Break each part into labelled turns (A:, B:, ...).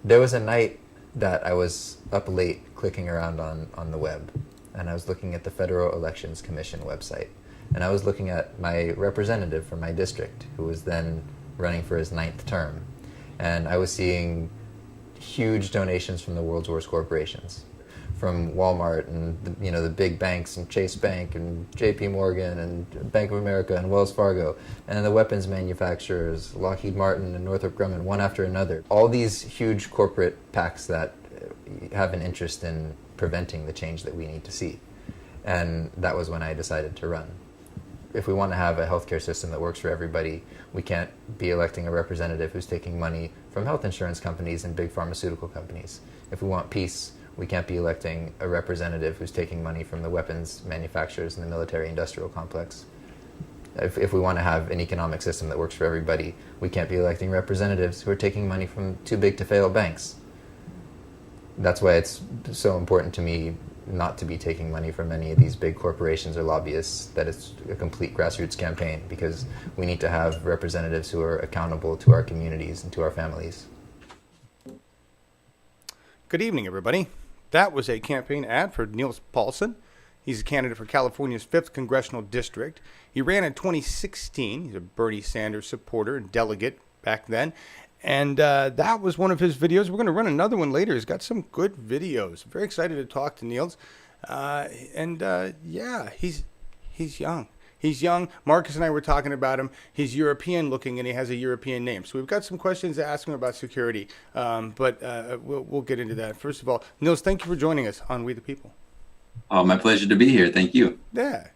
A: There was a night that I was up late clicking around on the web, and I was looking at the Federal Elections Commission website. And I was looking at my representative from my district, who was then running for his 9th term. And I was seeing huge donations from the world's worst corporations, from Walmart and the big banks and Chase Bank and J.P. Morgan and Bank of America and Wells Fargo, and the weapons manufacturers, Lockheed Martin and Northrop Grumman, one after another. All these huge corporate PACs that have an interest in preventing the change that we need to see. And that was when I decided to run. If we want to have a healthcare system that works for everybody, we can't be electing a representative who's taking money from health insurance companies and big pharmaceutical companies. If we want peace, we can't be electing a representative who's taking money from the weapons manufacturers and the military-industrial complex. If we want to have an economic system that works for everybody, we can't be electing representatives who are taking money from too-big-to-fail banks. That's why it's so important to me not to be taking money from any of these big corporations or lobbyists, that it's a complete grassroots campaign, because we need to have representatives who are accountable to our communities and to our families.
B: Good evening, everybody. That was a campaign ad for Nils Palsson. He's a candidate for California's 5th Congressional District. He ran in 2016. He's a Bernie Sanders supporter and delegate back then. And that was one of his videos. We're going to run another one later. He's got some good videos. I'm very excited to talk to Nils. Yeah, he's young. He's young. Marcus and I were talking about him. He's European looking, and he has a European name. So we've got some questions to ask him about security, but we'll get into that. First of all, Nils, thank you for joining us on We the People.
C: Oh, my pleasure to be here. Thank you.
B: Yeah,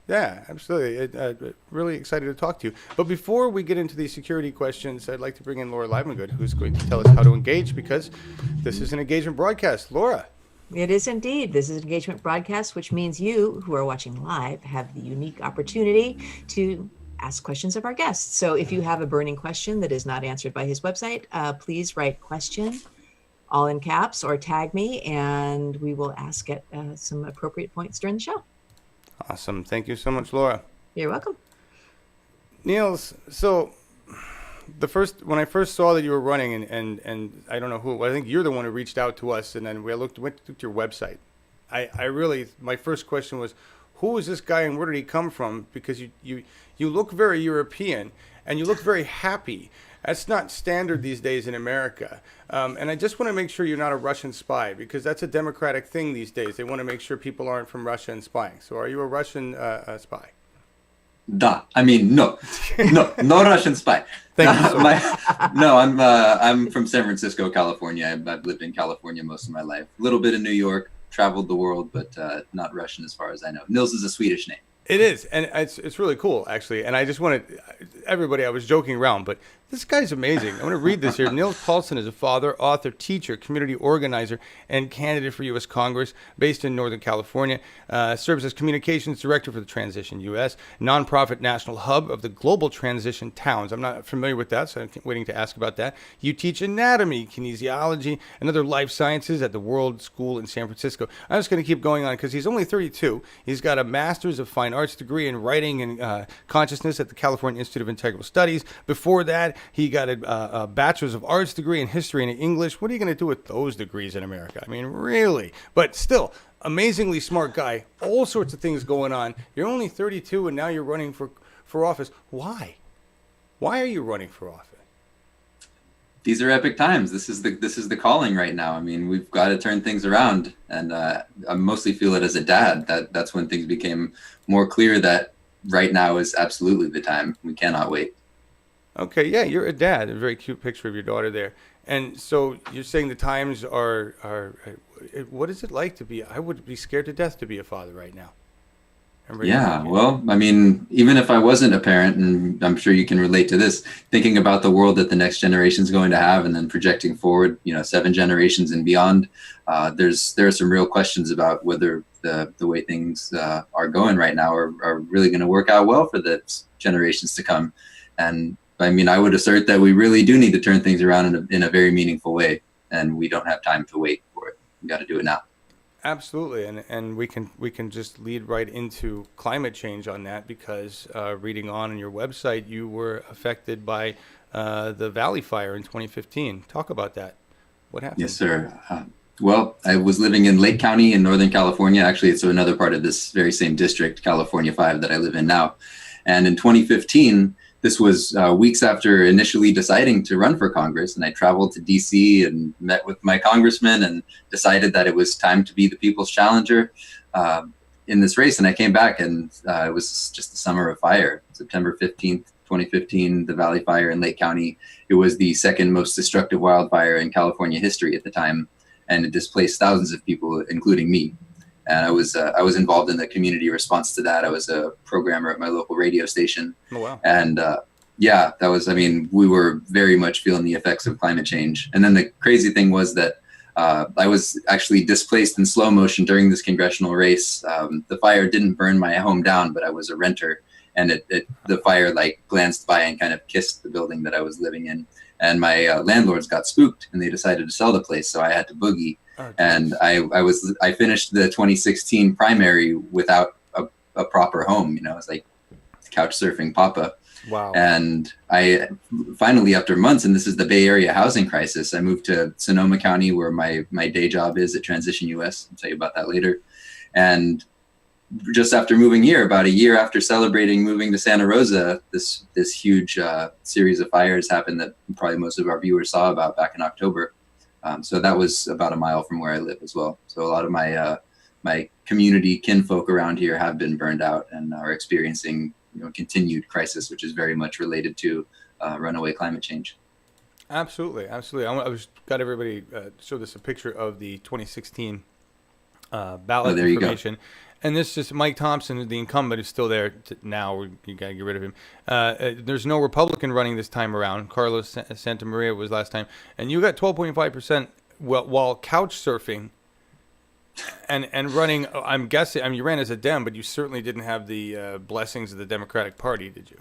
B: absolutely. Really excited to talk to you. But before we get into these security questions, I'd like to bring in Laura Livengood, who's going to tell us how to engage, because this is an engagement broadcast. Laura.
D: It is indeed. This is an engagement broadcast, which means you who are watching live have the unique opportunity to ask questions of our guests. So if you have a burning question that is not answered by his website, please write question, all in caps, or tag me, and we will ask at some appropriate points during the show.
B: Awesome. Thank you so much, Laura.
D: You're welcome.
B: Nils, so when I first saw that you were running, and I don't know who, I think you're the one who reached out to us, and then went to your website. My first question was, who is this guy and where did he come from? Because you look very European and you look very happy. That's not standard these days in America. And I just want to make sure you're not a Russian spy, because that's a democratic thing these days. They want to make sure people aren't from Russia and spying. So are you a Russian spy?
C: Da. I mean, no Russian spy.
B: Thank you so much.
C: No, I'm from San Francisco, California. I've lived in California most of my life. A little bit in New York, traveled the world, but not Russian as far as I know. Nils is a Swedish name.
B: It is, and it's really cool, actually. And I just wanted everybody, I was joking around, but this guy's amazing. I want to read this here. Nils Palsson is a father, author, teacher, community organizer, and candidate for U.S. Congress, based in Northern California. Serves as communications director for the Transition U.S., nonprofit national hub of the Global Transition Towns. I'm not familiar with that, so I'm waiting to ask about that. You teach anatomy, kinesiology, and other life sciences at the World School in San Francisco. I'm just going to keep going on because he's only 32. He's got a Master's of Fine Arts degree in writing and consciousness at the California Institute of Integral Studies. Before that, he got a Bachelor's of Arts degree in history and English. What are you going to do with those degrees in America? I mean, really? But still, amazingly smart guy. All sorts of things going on. You're only 32 and now you're running for office. Why? Why are you running for office?
C: These are epic times. This is the calling right now. I mean, we've got to turn things around, and I mostly feel it as a dad. That's when things became more clear that right now is absolutely the time. We cannot wait. Okay,
B: yeah, you're a dad. A very cute picture of your daughter there. And so you're saying the times are. What is it like to be? I would be scared to death to be a father right now.
C: Yeah, well, I mean, even if I wasn't a parent, and I'm sure you can relate to this, thinking about the world that the next generation is going to have, and then projecting forward, 7 generations and beyond, there are some real questions about whether the way things are going right now are really going to work out well for the generations to come. And I mean, I would assert that we really do need to turn things around in a very meaningful way, and we don't have time to wait for it. We got to do it now.
B: Absolutely, and we can just lead right into climate change on that, because reading on your website, you were affected by the Valley Fire in 2015. Talk about that. What happened?
C: Yes, sir. Well, I was living in Lake County in Northern California. Actually, it's another part of this very same district, California 5, that I live in now. And in 2015, this was weeks after initially deciding to run for Congress. And I traveled to DC and met with my congressman and decided that it was time to be the people's challenger in this race. And I came back, and it was just the summer of fire, September 15th, 2015, the Valley Fire in Lake County. It was the second most destructive wildfire in California history at the time, and it displaced thousands of people, including me. And I was involved in the community response to that. I was a programmer at my local radio station.
B: Oh, wow.
C: And yeah, that was, I mean, we were very much feeling the effects of climate change. And then the crazy thing was that I was actually displaced in slow motion during this congressional race. The fire didn't burn my home down, but I was a renter. And the fire like glanced by and kind of kissed the building that I was living in. And my landlords got spooked, and they decided to sell the place. So I had to boogie. Oh, and I finished the 2016 primary without a proper home. You know, I was like couch surfing Papa.
B: Wow.
C: And I finally, after months, and this is the Bay Area housing crisis, I moved to Sonoma County, where my day job is at Transition US. I'll tell you about that later. And just after moving here, about a year after celebrating moving to Santa Rosa, this huge series of fires happened that probably most of our viewers saw about back in October. So that was about a mile from where I live as well. So a lot of my community kinfolk around here have been burned out and are experiencing continued crisis, which is very much related to runaway climate change.
B: Absolutely. Got everybody show this a picture of the 2016 ballot information. And this is Mike Thompson, the incumbent, is still there now. You got to get rid of him. There's no Republican running this time around. Carlos Santa Maria was last time. And you got 12.5% while couch surfing and running. I'm guessing, you ran as a Dem, but you certainly didn't have the blessings of the Democratic Party, did you?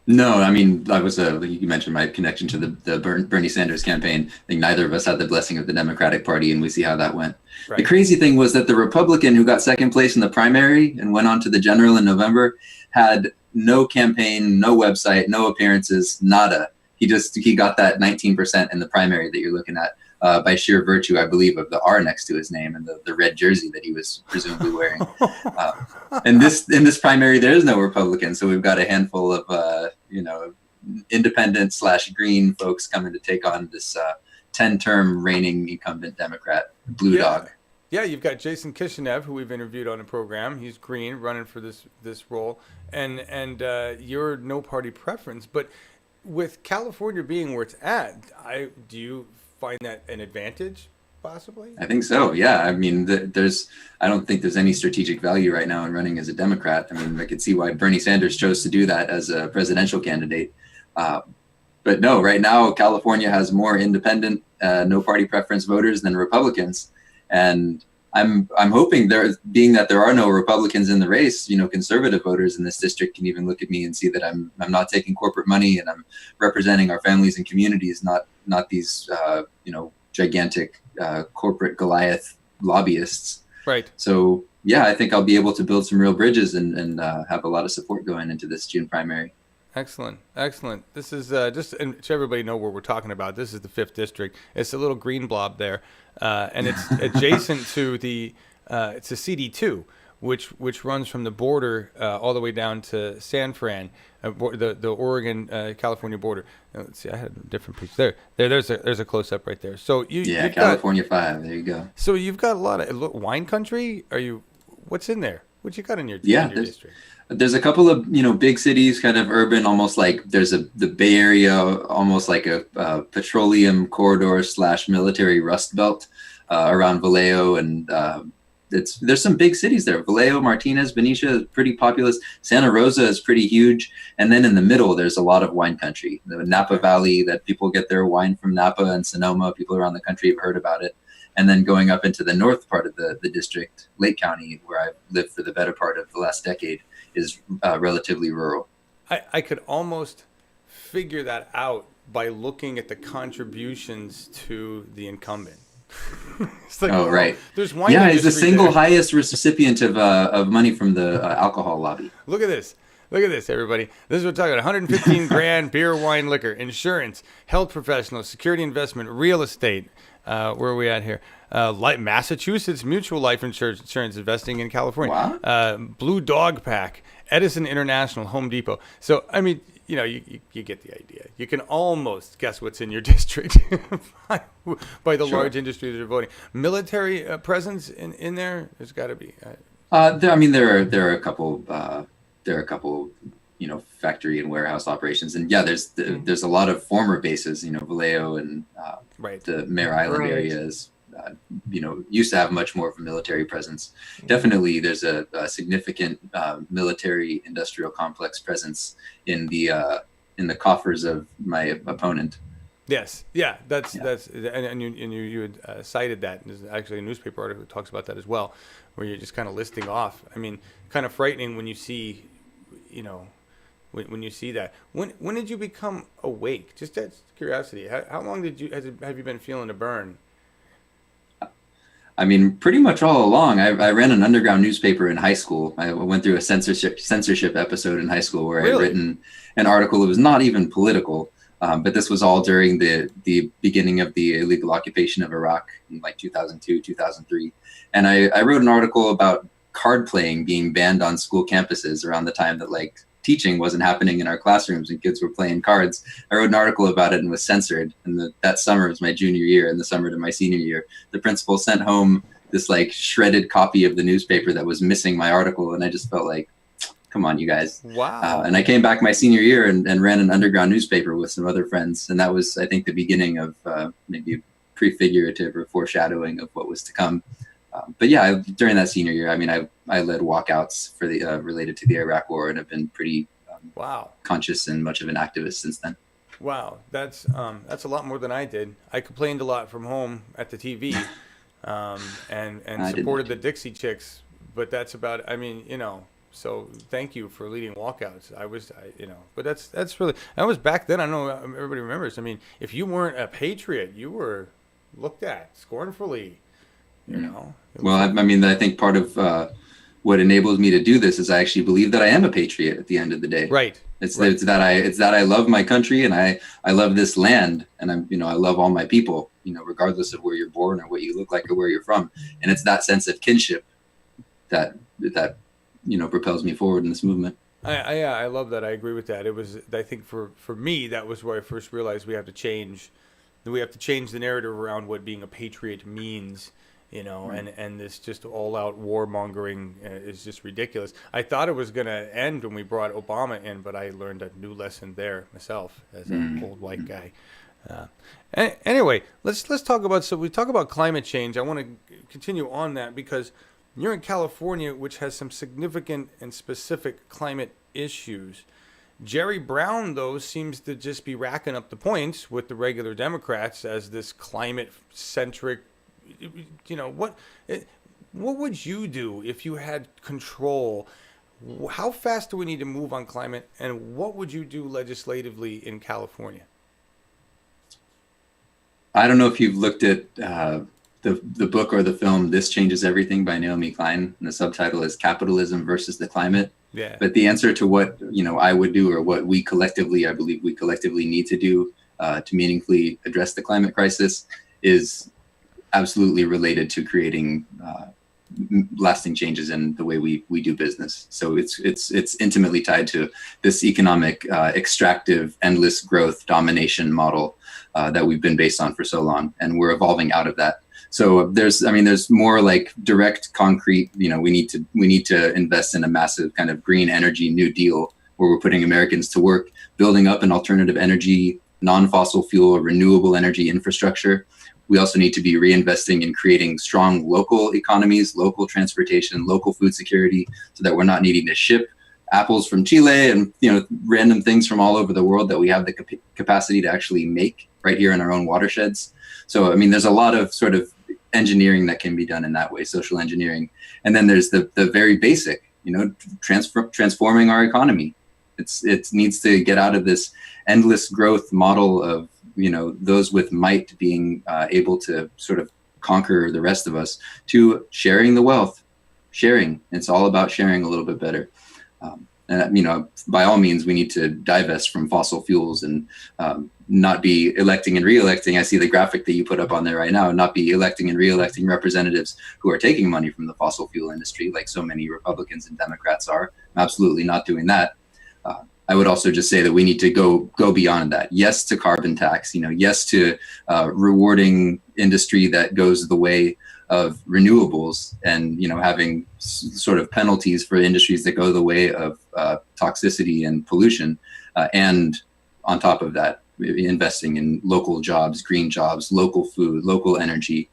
C: No, I mean, I was you mentioned my connection to the Bernie Sanders campaign. I think neither of us had the blessing of the Democratic Party, and we see how that went. Right. The crazy thing was that the Republican who got second place in the primary and went on to the general in November had no campaign, no website, no appearances, nada. He got that 19% in the primary that you're looking at by sheer virtue, I believe, of the R next to his name and the red jersey that he was presumably wearing. And in this primary, there is no Republican, so we've got a handful of independent / green folks coming to take on this 10-term reigning incumbent Democrat, Blue Dog.
B: Yeah, you've got Jason Kishinev, who we've interviewed on the program. He's green, running for this role, and you're no party preference. But with California being where it's at, do you find that an advantage, possibly?
C: I think so. Yeah. I mean, I don't think there's any strategic value right now in running as a Democrat. I mean, I could see why Bernie Sanders chose to do that as a presidential candidate. But no, right now, California has more independent, no party preference voters than Republicans. And I'm hoping being that there are no Republicans in the race, conservative voters in this district can even look at me and see that I'm not taking corporate money and I'm representing our families and communities, not these, gigantic corporate Goliath lobbyists.
B: Right. So,
C: yeah, I think I'll be able to build some real bridges and have a lot of support going into this June primary.
B: Excellent. This is just and so everybody know what we're talking about. This is the 5th district. It's a little green blob there, and it's adjacent to it's a CD2, which runs from the border all the way down to San Fran, the Oregon California border. Now, let's see, I had a different picture there's a close up right there. So you've
C: California 5. There you go.
B: So you've got a lot of wine country. What's in there? What you got in your district?
C: There's a couple of big cities, kind of urban, almost like there's the Bay Area, almost like a petroleum corridor / military rust belt around Vallejo, and there's some big cities there. Vallejo, Martinez, Benicia is pretty populous. Santa Rosa is pretty huge, and then in the middle there's a lot of wine country. The Napa Valley, that people get their wine from Napa and Sonoma. People around the country have heard about it. And then going up into the north part of the district, Lake County, where I've lived for the better part of the last decade, is relatively rural.
B: I could almost figure that out by looking at the contributions to the incumbent. It's like,
C: right.
B: There's wine.
C: Yeah, he's the single highest recipient of money from the alcohol lobby.
B: Look at this, everybody. This is what we're talking about. 115 grand, beer, wine, liquor, insurance, health professionals, security investment, real estate, Where are we at here? Massachusetts Mutual Life Insurance investing in California.
C: Wow.
B: Blue Dog Pack, Edison International, Home Depot. So, I mean, you get the idea. You can almost guess what's in your district by the
C: Sure.
B: large industries that are voting. Military presence in there, there's got to be.
C: There are a couple. There are a couple, factory and warehouse operations, and yeah, there's a lot of former bases. Vallejo and
B: Right.
C: the Mare Island
D: Right.
C: areas. Used to have much more of a military presence. Definitely, there's a significant military industrial complex presence in the coffers of my opponent.
B: Yes, yeah, that's and you had cited that. There's actually a newspaper article that talks about that as well, where you're just kind of listing off. I mean, kind of frightening when you see, when you see that. When did you become awake? Just out of curiosity, how long have you been feeling the burn?
C: I mean, pretty much all along. I ran an underground newspaper in high school. I went through a censorship episode in high school where
B: Really?
C: I'd written an article that was not even political, but this was all during the beginning of the illegal occupation of Iraq in like 2002, 2003. And I wrote an article about card playing being banned on school campuses around the time that like teaching wasn't happening in our classrooms and kids were playing cards. I wrote an article about it and was censored. And that summer was my junior year, and the summer to my senior year, the principal sent home this like shredded copy of the newspaper that was missing my article. And I just felt like, come on, you guys.
B: Wow.
C: And I came back my senior year and ran an underground newspaper with some other friends. And that was, I think, the beginning of maybe prefigurative or foreshadowing of what was to come. But yeah, during that senior year, I mean, I led walkouts for the related to the Iraq War, and have been pretty
B: Wow.
C: conscious and much of an activist since then.
B: Wow, that's a lot more than I did. I complained a lot from home at the TV, and
C: I
B: supported
C: didn't.
B: the Dixie Chicks, but that's about. I mean, So thank you for leading walkouts. But that's really. That was back then. I know everybody remembers. I mean, if you weren't a patriot, you were looked at scornfully.
C: Well, I think part of what enables me to do this is I actually believe that I am a patriot at the end of the day.
B: Right.
C: It's that I love my country, and I love this land, and I love all my people, regardless of where you're born or what you look like or where you're from. And it's that sense of kinship that propels me forward in this movement.
B: I love that. I agree with that. It was, I think for me, that was where I first realized we have to change the narrative around what being a patriot means.
C: Right.
B: And this just all-out warmongering is just ridiculous. I thought it was going to end when we brought Obama in, but I learned a new lesson there myself as an old white guy. Anyway, let's talk about. So we talk about climate change. I want to continue on that because you're in California, which has some significant and specific climate issues. Jerry Brown, though, seems to just be racking up the points with the regular Democrats as this climate-centric. What would you do if you had control? How fast do we need to move on climate, and what would you do legislatively in California?
C: I don't know if you've looked at the book or the film "This Changes Everything" by Naomi Klein, and the subtitle is "Capitalism versus the Climate."
B: Yeah.
C: But the answer to what I would do, or what I believe we collectively need to do to meaningfully address the climate crisis, is absolutely related to creating lasting changes in the way we do business. So it's intimately tied to this economic extractive endless growth domination model that we've been based on for so long, and we're evolving out of that. So there's more like direct, concrete. We need to invest in a massive kind of green energy New Deal where we're putting Americans to work, building up an alternative energy, non-fossil fuel, renewable energy infrastructure. We also need to be reinvesting in creating strong local economies, local transportation, local food security, so that we're not needing to ship apples from Chile and random things from all over the world that we have the capacity to actually make right here in our own watersheds. So there's a lot of sort of engineering that can be done in that way, social engineering. And then there's the very basic, transforming our economy. It needs to get out of this endless growth model of those with might being able to sort of conquer the rest of us, to sharing the wealth. It's all about sharing a little bit better. And by all means, we need to divest from fossil fuels and not be electing and re-electing. I see the graphic that you put up on there right now, not be electing and re-electing representatives who are taking money from the fossil fuel industry, like so many Republicans and Democrats are. I'm absolutely not doing that. I would also just say that we need to go beyond that. Yes to carbon tax, yes to rewarding industry that goes the way of renewables, and having sort of penalties for industries that go the way of toxicity and pollution, and on top of that, investing in local jobs, green jobs, local food, local energy,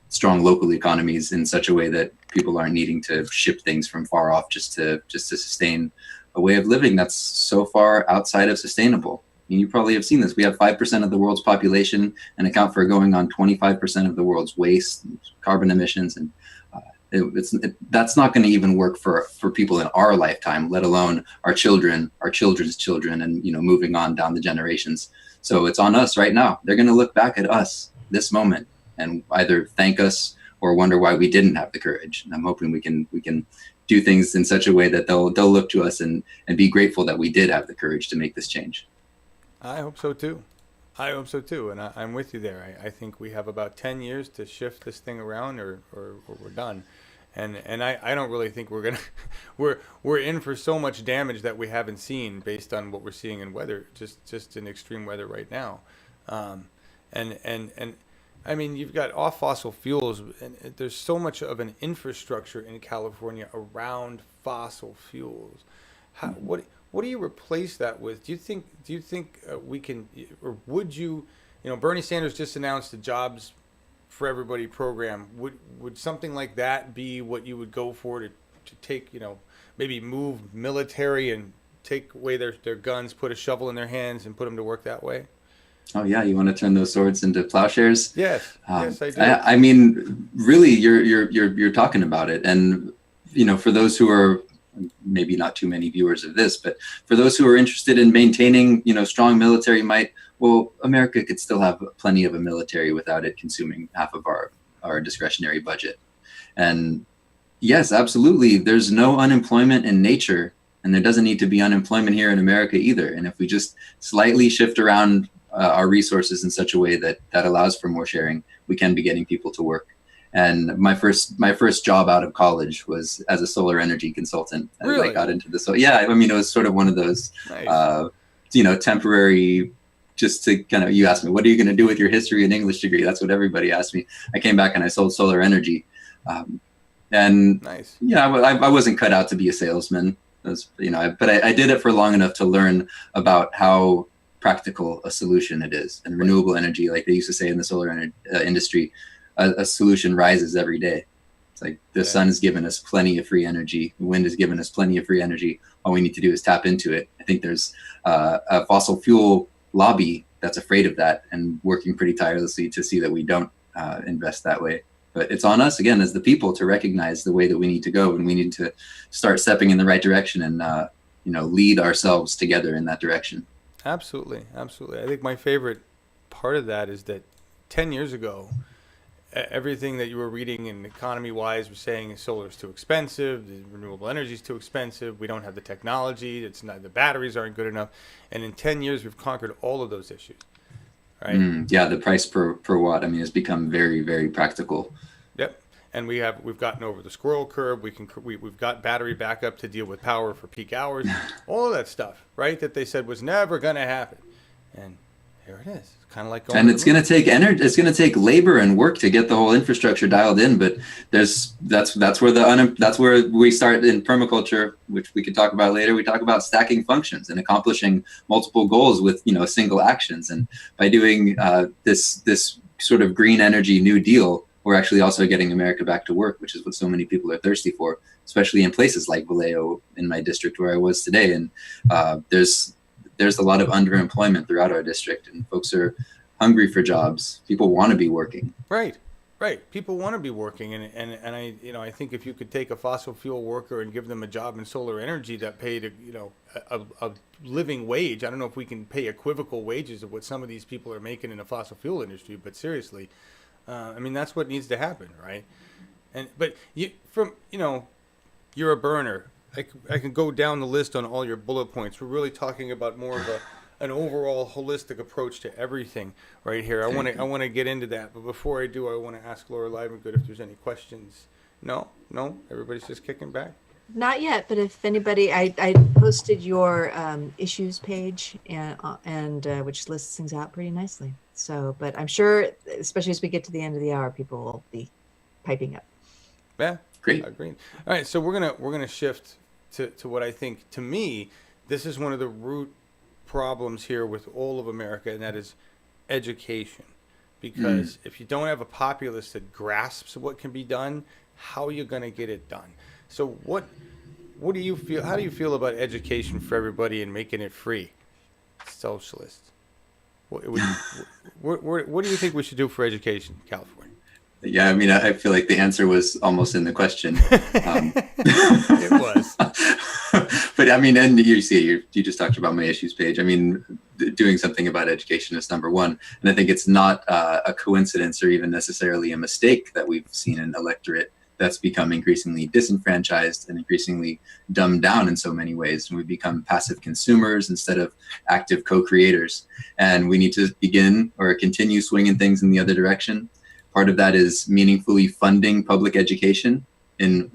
C: strong local economies in such a way that people aren't needing to ship things from far off just to sustain a way of living that's so far outside of sustainable. I mean, you probably have seen this. We have 5% of the world's population and account for going on 25% of the world's waste, and carbon emissions, and that's not going to even work for people in our lifetime, let alone our children, our children's children, and moving on down the generations. So it's on us right now. They're going to look back at us this moment and either thank us or wonder why we didn't have the courage. And I'm hoping we can do things in such a way that they'll look to us and be grateful that we did have the courage to make this change.
B: I hope so too. And I'm with you there. I think we have about 10 years to shift this thing around, or we're done. And I don't really think we're gonna we're in for so much damage that we haven't seen based on what we're seeing in weather, just in extreme weather right now. And I mean, you've got off fossil fuels, and there's so much of an infrastructure in California around fossil fuels. What do you replace that with? Do you think we can, or would you? Bernie Sanders just announced the Jobs for Everybody program. Would something like that be what you would go for to take, maybe move military and take away their guns, put a shovel in their hands, and put them to work that way?
C: Oh yeah, you want to turn those swords into plowshares?
B: Yes, yes, I do.
C: I mean, really, you're talking about it, and for those who are maybe not too many viewers of this, but for those who are interested in maintaining, strong military might, well, America could still have plenty of a military without it consuming half of our discretionary budget. And yes, absolutely, there's no unemployment in nature, and there doesn't need to be unemployment here in America either. And if we just slightly shift around our resources in such a way that allows for more sharing, we can be getting people to work. And my first job out of college was as a solar energy consultant.
B: Really?
C: I got into this. So yeah, I mean, it was sort of one of those,
B: Nice.
C: Temporary, just to kind of, you asked me, what are you going to do with your history and English degree? That's what everybody asked me. I came back and I sold solar energy. And
B: Nice.
C: yeah, I wasn't cut out to be a salesman. But I did it for long enough to learn about how practical a solution it is. And renewable energy, like they used to say in the solar industry, a solution rises every day. It's like the sun has given us plenty of free energy. The wind has given us plenty of free energy. All we need to do is tap into it. I think there's a fossil fuel lobby that's afraid of that and working pretty tirelessly to see that we don't invest that way. But it's on us, again, as the people, to recognize the way that we need to go, and we need to start stepping in the right direction and lead ourselves together in that direction.
B: Absolutely. I think my favorite part of that is that 10 years ago, everything that you were reading in economy-wise was saying solar is too expensive, the renewable energy is too expensive, we don't have the technology, the batteries aren't good enough. And in 10 years, we've conquered all of those issues. Right?
C: Yeah, the price per watt, has become very, very practical.
B: Yep. And we've gotten over the squirrel curve. We've got battery backup to deal with power for peak hours, all of that stuff, right? That they said was never going to happen, and here it is. It's kind of like going.
C: And it's going to take energy. It's going to take labor and work to get the whole infrastructure dialed in. But that's where we start in permaculture, which we could talk about later. We talk about stacking functions and accomplishing multiple goals with single actions. And by doing this sort of green energy New Deal, we're actually also getting America back to work, which is what so many people are thirsty for, especially in places like Vallejo in my district where I was today. And there's a lot of underemployment throughout our district, and folks are hungry for jobs. People want to be working.
B: Right. People want to be working, and I think if you could take a fossil fuel worker and give them a job in solar energy that paid a living wage. I don't know if we can pay equivocal wages of what some of these people are making in the fossil fuel industry, but seriously. That's what needs to happen, right? But you're a burner. I can go down the list on all your bullet points. We're really talking about more of an overall holistic approach to everything right here. I want to get into that, but before I do, I want to ask Laura Livengood if there's any questions. No, everybody's just kicking back.
D: Not yet, but if anybody, I posted your issues page and which lists things out pretty nicely. So, but I'm sure, especially as we get to the end of the hour, people will be piping up.
B: Yeah,
C: Great.
B: Agreed. All right, so we're gonna shift to what I think, to me, this is one of the root problems here with all of America, and that is education. Because if you don't have a populace that grasps what can be done, how are you going to get it done? So what do you feel? How do you feel about education for everybody and making it free? Socialist. What do you think we should do for education in California?
C: Yeah, I mean, I feel like the answer was almost in the question.
B: It was.
C: But I mean, and you just talked about my issues page. I mean, doing something about education is number one. And I think it's not a coincidence or even necessarily a mistake that we've seen an electorate that's become increasingly disenfranchised and increasingly dumbed down in so many ways. And we become passive consumers instead of active co-creators. And we need to begin or continue swinging things in the other direction. Part of that is meaningfully funding public education. And,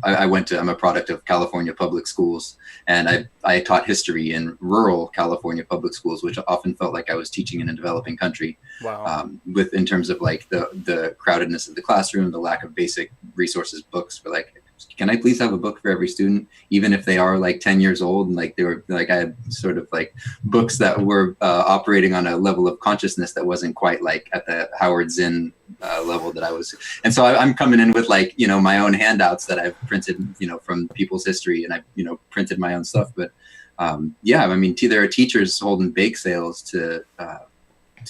C: I'm a product of California public schools, and I taught history in rural California public schools, which often felt like I was teaching in a developing country.
B: Wow.
C: In terms of like the crowdedness of the classroom, the lack of basic resources, books for like, can I please have a book for every student, even if they are like 10 years old? And like they were like, I had sort of like books that were operating on a level of consciousness that wasn't quite like at the Howard Zinn level that I was. And so I'm coming in with like, my own handouts that I've printed, from people's history, and I've, printed my own stuff. But I mean, there are teachers holding bake sales to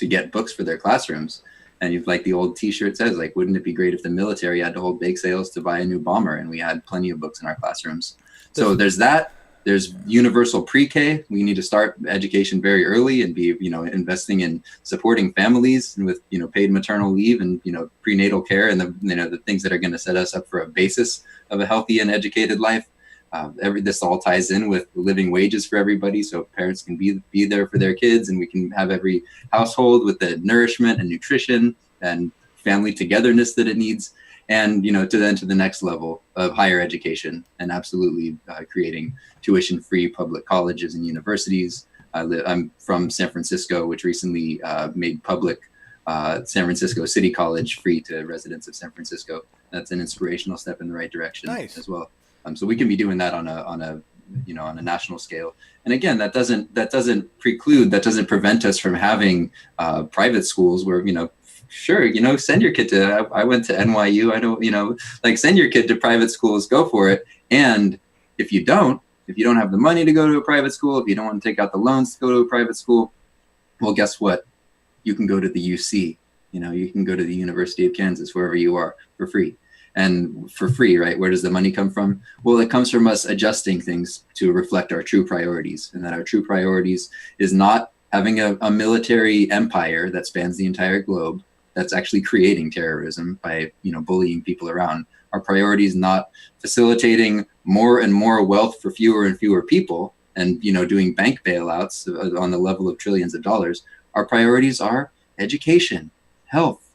C: get books for their classrooms. And you've like the old T-shirt says, like, wouldn't it be great if the military had to hold bake sales to buy a new bomber? And we had plenty of books in our classrooms. So there's that. There's universal pre-K. We need to start education very early and be, investing in supporting families and with, paid maternal leave and, prenatal care and the things that are going to set us up for a basis of a healthy and educated life. This all ties in with living wages for everybody, so parents can be there for their kids, and we can have every household with the nourishment and nutrition and family togetherness that it needs. And to the next level of higher education, and absolutely creating tuition-free public colleges and universities. I'm from San Francisco, which recently made public San Francisco City College free to residents of San Francisco. That's an inspirational step in the right direction.
B: Nice.
C: As well. So we can be doing that on a national scale. And again, that doesn't prevent us from having private schools where, sure, send your kid to, I went to NYU. I don't, send your kid to private schools, go for it. And if you don't have the money to go to a private school, if you don't want to take out the loans to go to a private school, well, guess what? You can go to the UC, you can go to the University of Kansas, wherever you are, for free. And for free, right? Where does the money come from? Well, it comes from us adjusting things to reflect our true priorities, and that our true priorities is not having a military empire that spans the entire globe that's actually creating terrorism by, bullying people around. Our priority is not facilitating more and more wealth for fewer and fewer people and, doing bank bailouts on the level of trillions of dollars. Our priorities are education, health,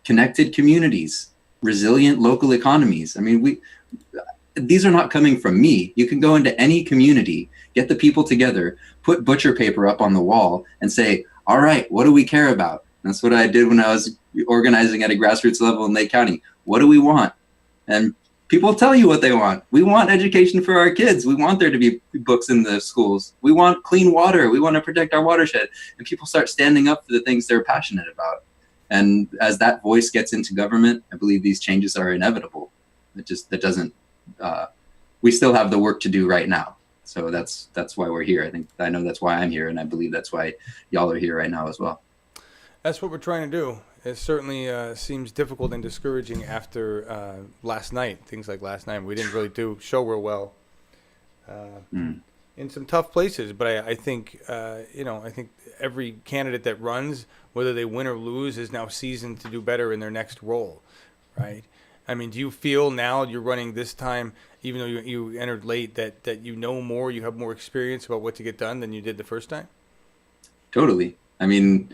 C: connected communities, resilient local economies. I mean, these are not coming from me. You can go into any community, get the people together, put butcher paper up on the wall and say, all right, what do we care about? And that's what I did when I was organizing at a grassroots level in Lake County. What do we want? And people tell you what they want. We want education for our kids. We want there to be books in the schools. We want clean water. We want to protect our watershed. And people start standing up for the things they're passionate about. And as that voice gets into government, I believe these changes are inevitable. We still have the work to do right now. So that's why we're here. I know that's why I'm here, and I believe that's why y'all are here right now as well.
B: That's what we're trying to do. It certainly seems difficult and discouraging after last night. Things like last night, we didn't really show real well in some tough places. But I think I think every candidate that runs, whether they win or lose, is now seasoned to do better in their next role, right? I mean, do you feel now you're running this time, even though you entered late, that you know more, you have more experience about what to get done than you did the first time?
C: Totally. I mean,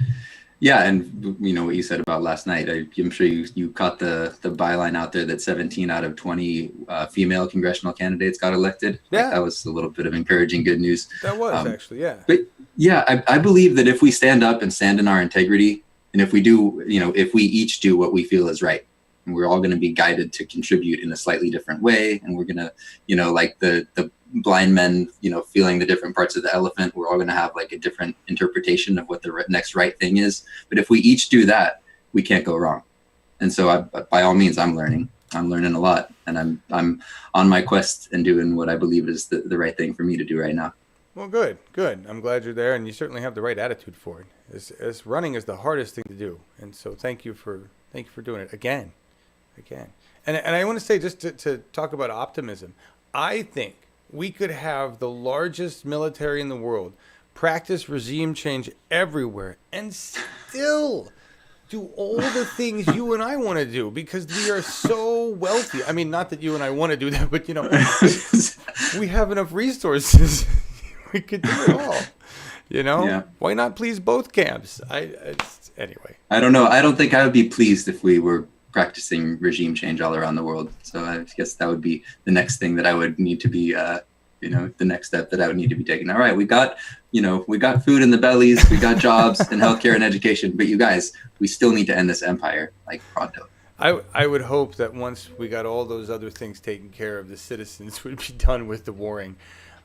C: yeah, and you know what you said about last night. I'm sure you caught the byline out there that 17 out of 20 female congressional candidates got elected.
B: Yeah.
C: Like, that was a little bit of encouraging good news.
B: That was actually, yeah.
C: But yeah, I believe that if we stand up and stand in our integrity, and if we do, you know, if we each do what we feel is right, and we're all going to be guided to contribute in a slightly different way, and we're going to, you know, like the blind men, you know, feeling the different parts of the elephant, we're all going to have like a different interpretation of what the next right thing is. But if we each do that, we can't go wrong. And so by all means, I'm learning a lot, and I'm on my quest and doing what I believe is the right thing for me to do right now.
B: Well, good. I'm glad you're there, and you certainly have the right attitude for it. As running is the hardest thing to do, and so thank you for doing it again. And I want to say, just to talk about optimism, I think we could have the largest military in the world, practice regime change everywhere, and still do all the things you and I want to do, because we are so wealthy. I mean, not that you and I want to do that, but, you know, we have enough resources. We could do it all, you know?
C: Yeah.
B: Why not please both camps? Anyway.
C: I don't know. I don't think I would be pleased if we were practicing regime change all around the world. So I guess that would be the next thing that I would need to be, you know, the next step that I would need to be taking. All right, we got food in the bellies, we got jobs and healthcare and education, but you guys, we still need to end this empire like pronto.
B: I would hope that once we got all those other things taken care of, the citizens would be done with the warring.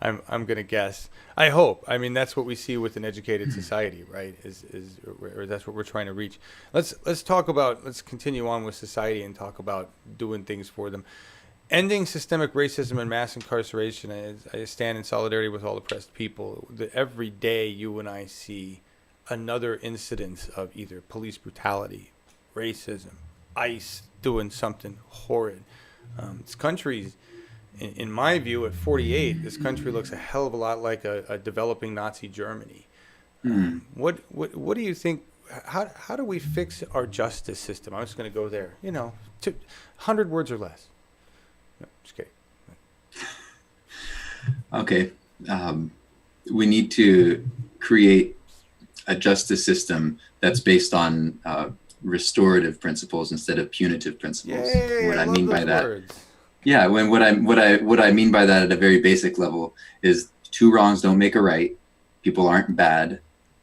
B: I'm going to guess. I hope. I mean, that's what we see with an educated society, right? Or that's what we're trying to reach. Let's continue on with society and talk about doing things for them. Ending systemic racism and mass incarceration. I stand in solidarity with all oppressed people. Every day you and I see another incidence of either police brutality, racism, ICE doing something horrid. This country's, in my view, at 48, this country looks a hell of a lot like a developing Nazi Germany. What do you think? How do we fix our justice system? I'm just going to go there. 100 words or less. No, just kidding.
C: Okay. We need to create a justice system that's based on restorative principles instead of punitive principles.
B: Yay,
C: what
B: I
C: mean
B: love
C: by
B: those
C: that?
B: words.
C: Yeah, what I mean by that at a very basic level is two wrongs don't make a right. People aren't bad.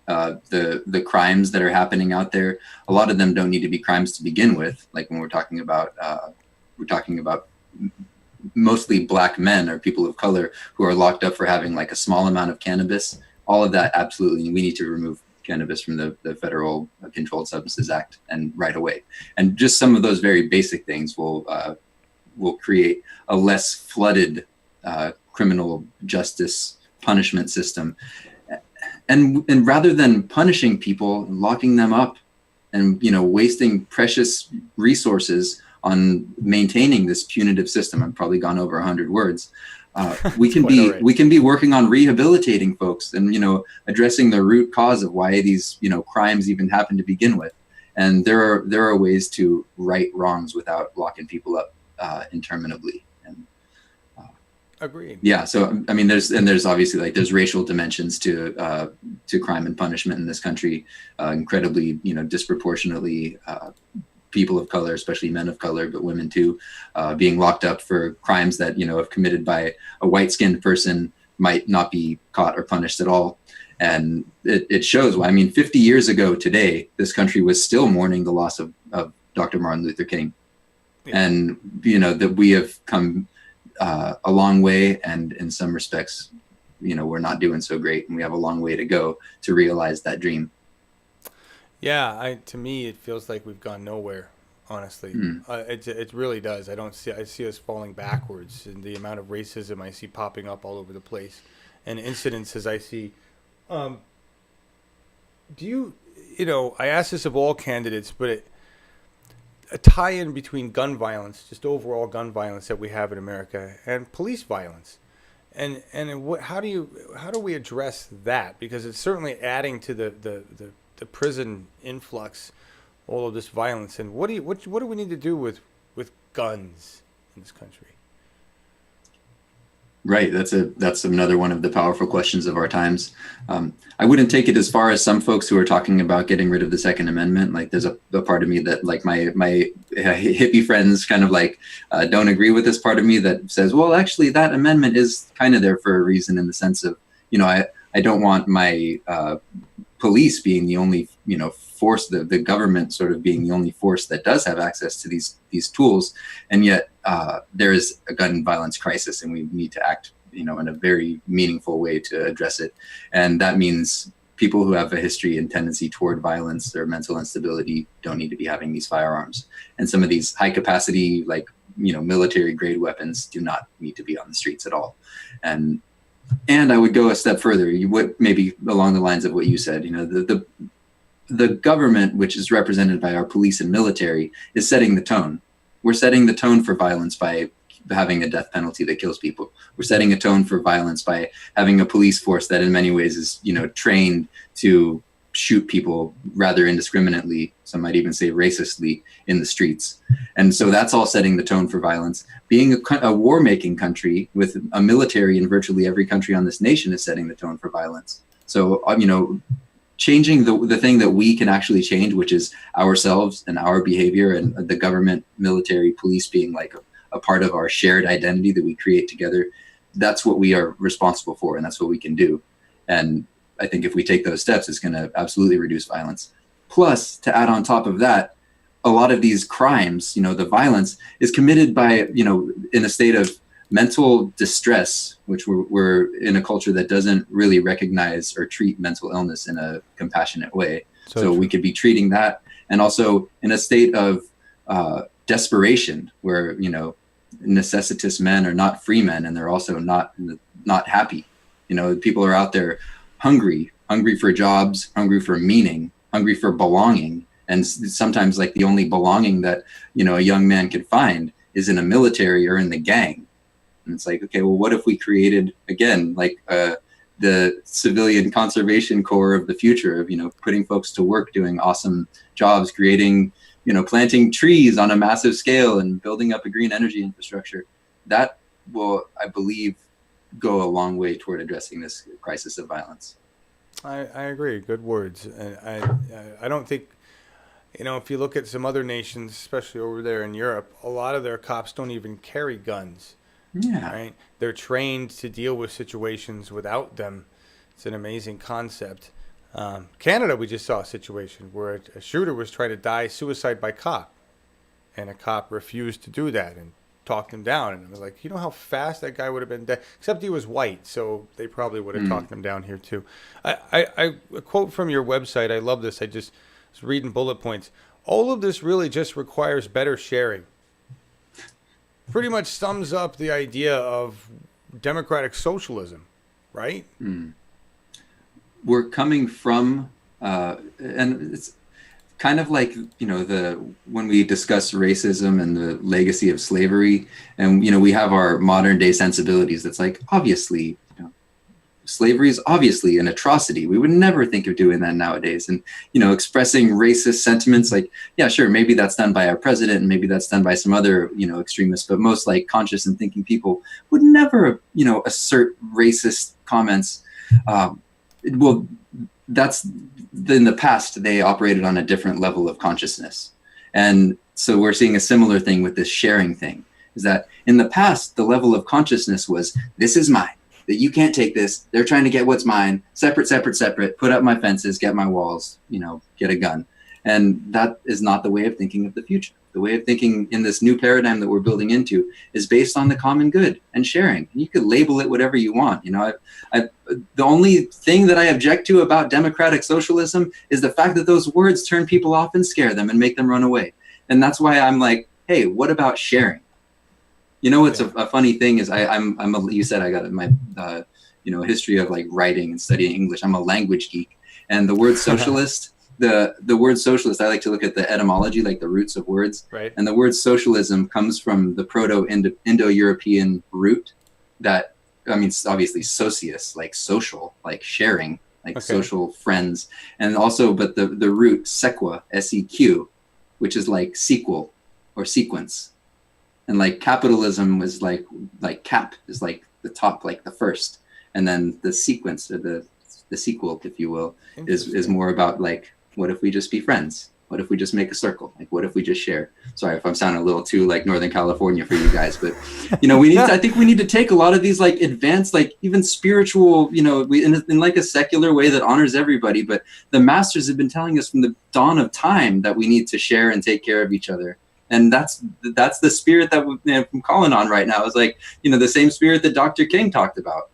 C: The crimes that are happening out there, a lot of them don't need to be crimes to begin with. Like when we're talking about mostly black men or people of color who are locked up for having like a small amount of cannabis. All of that, absolutely, we need to remove cannabis from the Federal Controlled Substances Act, and right away. And just some of those very basic things will create a less flooded criminal justice punishment system. And rather than punishing people and locking them up and wasting precious resources on maintaining this punitive system, I've probably gone over 100 words. We can be working on rehabilitating folks and addressing the root cause of why these crimes even happen to begin with. And there are ways to right wrongs without locking people up interminably. And
B: agreed.
C: Yeah, so I mean, there's obviously there's racial dimensions to crime and punishment in this country. Incredibly, disproportionately, people of color, especially men of color, but women too, being locked up for crimes that if committed by a white-skinned person might not be caught or punished at all. And it shows why. I mean, 50 years ago today, this country was still mourning the loss of Dr. Martin Luther King. Yeah. And that we have come a long way, and in some respects, we're not doing so great, and we have a long way to go to realize that dream.
B: Yeah, to me, it feels like we've gone nowhere, honestly. It really does. I see us falling backwards in the amount of racism I see popping up all over the place, and incidences I see. I ask this of all candidates, but a tie-in between gun violence, just overall gun violence that we have in America, and police violence, and how do we address that? Because it's certainly adding to the prison influx, all of this violence. And what do we need to do with with guns in this country?
C: Right. That's another one of the powerful questions of our times. I wouldn't take it as far as some folks who are talking about getting rid of the Second Amendment. Like there's a part of me that like my hippie friends kind of like don't agree with this part of me that says, well, actually that amendment is kind of there for a reason in the sense of, I don't want my police being the only, force, the government sort of being the only force that does have access to these tools. And yet there is a gun violence crisis and we need to act, in a very meaningful way to address it. And that means people who have a history and tendency toward violence or mental instability don't need to be having these firearms. And some of these high capacity, like, military grade weapons do not need to be on the streets at all. And I would go a step further. You would maybe along the lines of what you said, the government, which is represented by our police and military, is setting the tone. We're setting the tone for violence by having a death penalty that kills people. We're setting a tone for violence by having a police force that in many ways is, trained to shoot people rather indiscriminately, some might even say racistly, in the streets. And so that's all setting the tone for violence. Being a war-making country with a military in virtually every country on this nation is setting the tone for violence. So, changing the thing that we can actually change, which is ourselves and our behavior, and the government, military, police being like a part of our shared identity that we create together, that's what we are responsible for, and that's what we can do. And I think if we take those steps, it's going to absolutely reduce violence. Plus, to add on top of that, a lot of these crimes, the violence is committed by, in a state of mental distress, which we're in a culture that doesn't really recognize or treat mental illness in a compassionate way. So we could be treating that, and also in a state of desperation where, necessitous men are not free men, and they're also not happy. People are out there hungry for jobs, hungry for meaning, hungry for belonging. And sometimes like the only belonging that, a young man can find is in a military or in the gang. And it's like, okay, well, what if we created, again, like the civilian conservation corps of the future of, putting folks to work, doing awesome jobs, creating, planting trees on a massive scale and building up a green energy infrastructure. That will, I believe, go a long way toward addressing this crisis of violence.
B: I agree. Good words. I don't think, if you look at some other nations, especially over there in Europe, a lot of their cops don't even carry guns.
C: Yeah.
B: Right? They're trained to deal with situations without them. It's an amazing concept. Canada, we just saw a situation where a shooter was trying to die suicide by cop, and a cop refused to do that and talked him down. And I was like, how fast that guy would have been dead, except he was white, so they probably would have talked him down here too. A quote from your website, I love this. I just was reading bullet points. All of this really just requires better sharing. Pretty much sums up the idea of democratic socialism, right?
C: We're coming from, and it's kind of like, when we discuss racism and the legacy of slavery, and, we have our modern day sensibilities. That's like, obviously, slavery is obviously an atrocity. We would never think of doing that nowadays. And, expressing racist sentiments, like, yeah, sure, maybe that's done by our president and maybe that's done by some other, extremists, but most like conscious and thinking people would never, assert racist comments. Well, that's in the past, they operated on a different level of consciousness. And so we're seeing a similar thing with this sharing thing, is that in the past, the level of consciousness was, this is mine, that you can't take this. They're trying to get what's mine, separate, put up my fences, get my walls, get a gun. And that is not the way of thinking of the future. The way of thinking in this new paradigm that we're building into is based on the common good and sharing. You could label it whatever you want. The only thing that I object to about democratic socialism is the fact that those words turn people off and scare them and make them run away. And that's why I'm like, hey, what about sharing? What's a funny thing is you said I got my, history of like writing and studying English. I'm a language geek, and the word socialist, the word socialist, I like to look at the etymology, like the roots of words.
B: Right.
C: And the word socialism comes from the Proto-Indo-European root that, obviously socius, like social, like sharing, like social friends. And also, but the root sequa, S-E-Q, which is like sequel or sequence. And like capitalism was like cap is like the top, like the first, and then the sequence, or the sequel, if you will, is more about like, what if we just be friends? What if we just make a circle? Like, what if we just share? Sorry if I'm sounding a little too like Northern California for you guys, but you know, I think we need to take a lot of these like advanced, like even spiritual, you know, in like a secular way that honors everybody. But the masters have been telling us from the dawn of time that we need to share and take care of each other. And that's the spirit that I'm calling on right now. Is like, you know, the same spirit that Dr. King talked about.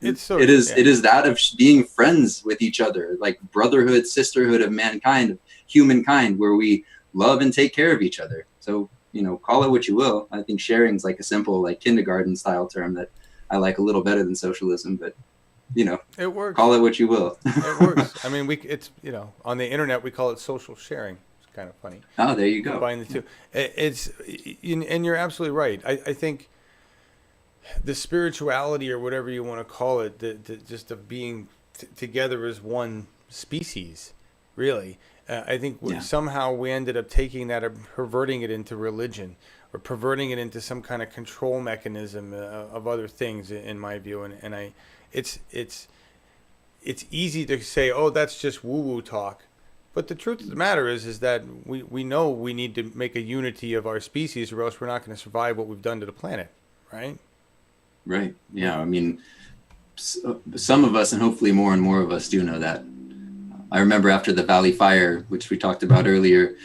C: It is that of being friends with each other, like brotherhood, sisterhood of mankind, humankind, where we love and take care of each other. So, you know, call it what you will. I think sharing is like a simple, like kindergarten style term that I like a little better than socialism, but you know,
B: it works.
C: Call it what you will.
B: It works. I mean, it's, you know, on the internet, we call it social sharing. It's kind of funny.
C: Oh, there you go.
B: Combine the two. And you're absolutely right. I think the spirituality, or whatever you want to call it, just of being together as one species, really. I think somehow we ended up taking that or perverting it into religion, or perverting it into some kind of control mechanism of other things, in my view. And it's easy to say, oh, that's just woo-woo talk. But the truth of the matter is that we know we need to make a unity of our species, or else we're not going to survive what we've done to the planet, right?
C: Right. Yeah. I mean, some of us, and hopefully more and more of us, do know that. I remember after the Valley Fire, which we talked about earlier,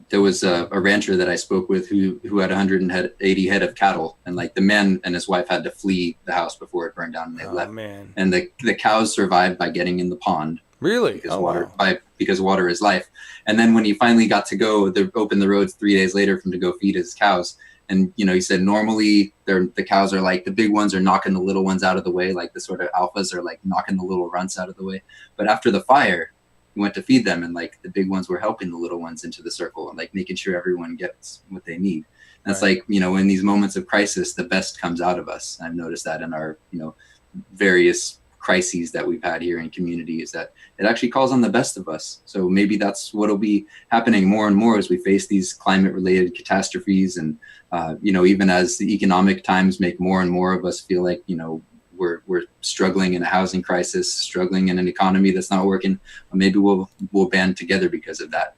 C: there was a rancher that I spoke with who had 180 head of cattle, and like the man and his wife had to flee the house before it burned down, and they left. Man. And the cows survived by getting in the pond.
B: Really?
C: Because water is life. And then when he finally got to go, they opened the roads 3 days later for him to go feed his cows. And, you know, he said normally the cows are like, the big ones are knocking the little ones out of the way, like the sort of alphas are like knocking the little runts out of the way. But after the fire, he went to feed them, and like the big ones were helping the little ones into the circle and like making sure everyone gets what they need. That's right. Like, you know, in these moments of crisis, the best comes out of us. I've noticed that in our, you know, various crises that we've had here in community, is that it actually calls on the best of us. So maybe that's what'll be happening more and more as we face these climate related catastrophes. And, you know, even as the economic times make more and more of us feel like, you know, we're struggling in a housing crisis, struggling in an economy that's not working, maybe we'll band together because of that.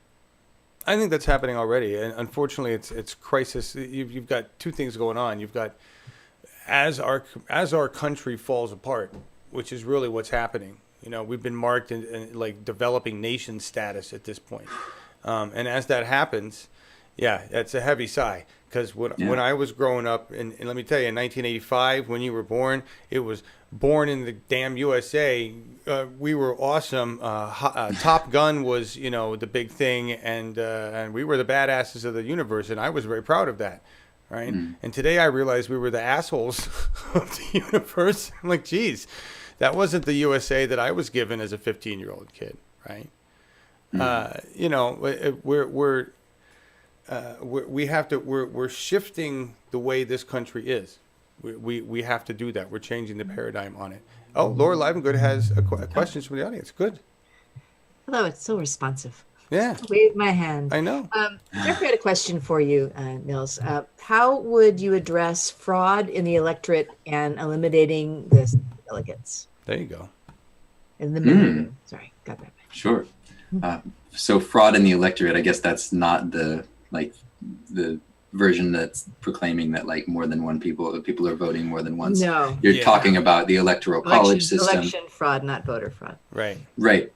B: I think that's happening already. And unfortunately, it's crisis. You've got two things going on. You've got, as our country falls apart, which is really what's happening. You know, we've been marked in like developing nation status at this point. And as that happens, that's a heavy sigh. Because when I was growing up, and let me tell you, in 1985, when you were born, it was born in the damn USA. We were awesome. Top Gun was, you know, the big thing, and we were the badasses of the universe, and I was very proud of that. Right. And today I realized we were the assholes of the universe. I'm like, geez, that wasn't the USA that I was given as a 15-year-old kid. Right. You know, we're shifting the way this country is. We have to do that. We're changing the paradigm on it. Oh, Laura Livengood has questions from the audience. Good.
D: Hello. It's so responsive.
B: Yeah.
D: Wave my hand.
B: I know.
D: Jeffrey had a question for you, Nils. How would you address fraud in the electorate and eliminating the delegates?
B: There you go.
D: In the Sorry, got that.
C: Sure. So fraud in the electorate, I guess that's not the version that's proclaiming that like more than one people are voting more than once.
D: No.
C: You're talking about the electoral college system.
D: Election fraud, not voter fraud.
B: Right.
C: Right.